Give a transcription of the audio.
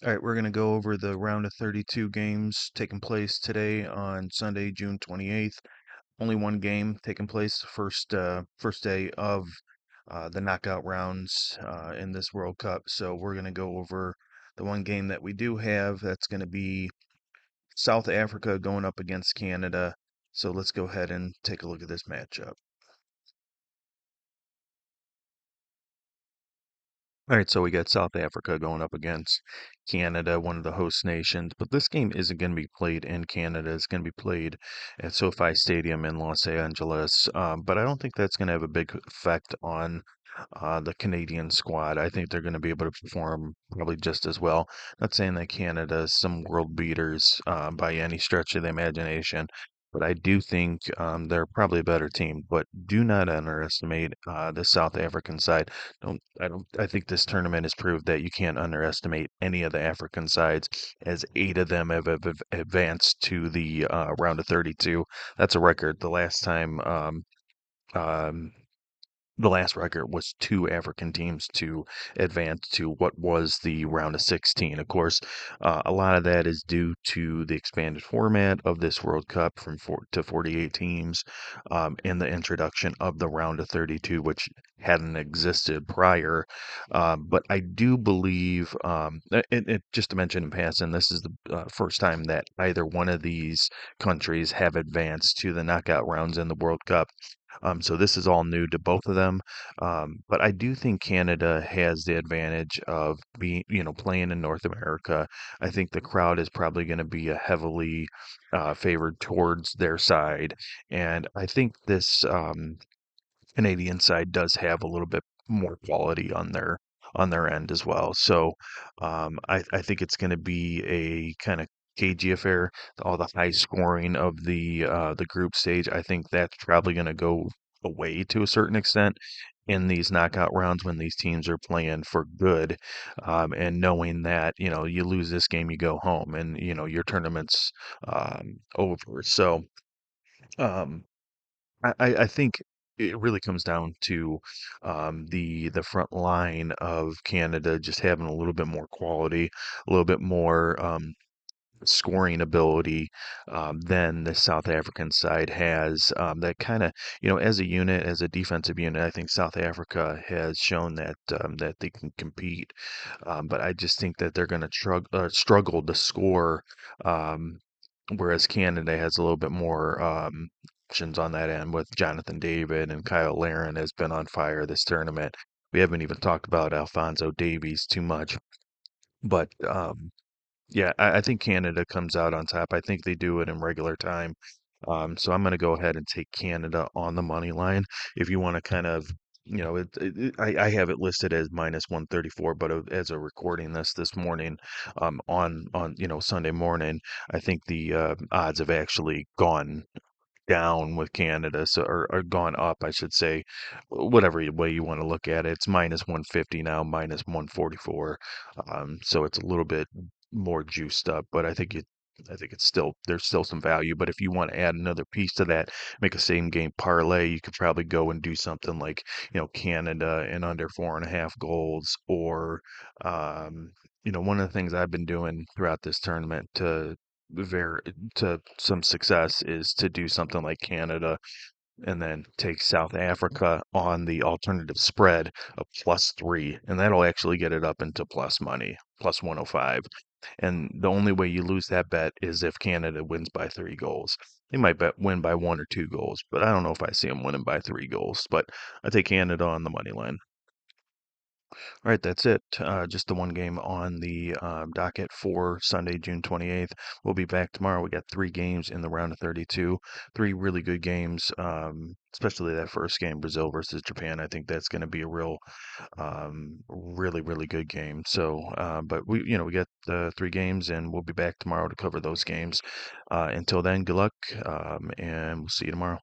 All right, we're going to go over the round of 32 games taking place today on Sunday, June 28th. Only one game taking place, first day of the knockout rounds in this World Cup. So we're going to go over the one game that we do have. That's going to be South Africa going up against Canada. So let's go ahead and take a look at this matchup. All right, so we got South Africa going up against Canada, one of the host nations. But this game isn't going to be played in Canada. It's going to be played at SoFi Stadium in Los Angeles. But I don't think that's going to have a big effect on the Canadian squad. I think they're going to be able to perform probably just as well. Not saying that Canada is some world beaters by any stretch of the imagination, but I do think they're probably a better team. But do not underestimate the South African side. I think this tournament has proved that you can't underestimate any of the African sides, as 8 of them have advanced to the round of 32. That's a record. Um, the last record was 2 African teams to advance to what was the round of 16. Of course, a lot of that is due to the expanded format of this World Cup from 48 teams, and the introduction of the round of 32, which hadn't existed prior. But I do believe, just to mention in passing, this is the first time that either one of these countries have advanced to the knockout rounds in the World Cup. So this is all new to both of them. But I do think Canada has the advantage of being, playing in North America. I think the crowd is probably going to be a heavily favored towards their side. And I think this Canadian side does have a little bit more quality on their end as well. So I think it's going to be a kind of cagey affair. All the high scoring of the group stage, I think that's probably going to go away to a certain extent in these knockout rounds when these teams are playing for good, and knowing that you lose this game, you go home, and your tournament's over. So. Um, I think it really comes down to the front line of Canada just having a little bit more quality, a little bit more scoring ability than the South African side has. That kind of, as a unit, as a defensive unit, I think South Africa has shown that they can compete. But I just think that they're going to struggle to score. Um, Whereas Canada has a little bit more options on that end with Jonathan David, and Kyle Larin has been on fire this tournament. We haven't even talked about Alphonso Davies too much, but yeah, I think Canada comes out on top. I think they do it in regular time. So I'm going to go ahead and take Canada on the money line. If you want to kind of, I have it listed as minus 134, but as a recording this morning, on Sunday morning, I think the odds have actually gone down with Canada, so or gone up, I should say, whatever way you want to look at it. It's minus 150 now, minus 144. So it's a little bit more juiced up, but I think it's still there's still some value. But if you want to add another piece to that, make a same game parlay, you could probably go and do something like Canada in under 4.5 goals, or one of the things I've been doing throughout this tournament very to some success is to do something like Canada and then take South Africa on the alternative spread of +3, and that'll actually get it up into plus money, plus 105. And the only way you lose that bet is if Canada wins by 3 goals. They might win by 1 or 2 goals, but I don't know if I see them winning by 3 goals. But I take Canada on the money line. All right, that's it. Just the one game on the docket for Sunday, June 28th. We'll be back tomorrow. We got 3 games in the round of 32, 3 really good games, especially that first game, Brazil versus Japan. I think that's going to be a really, really good game. So, but we got 3 games, and we'll be back tomorrow to cover those games. Until then, good luck, and we'll see you tomorrow.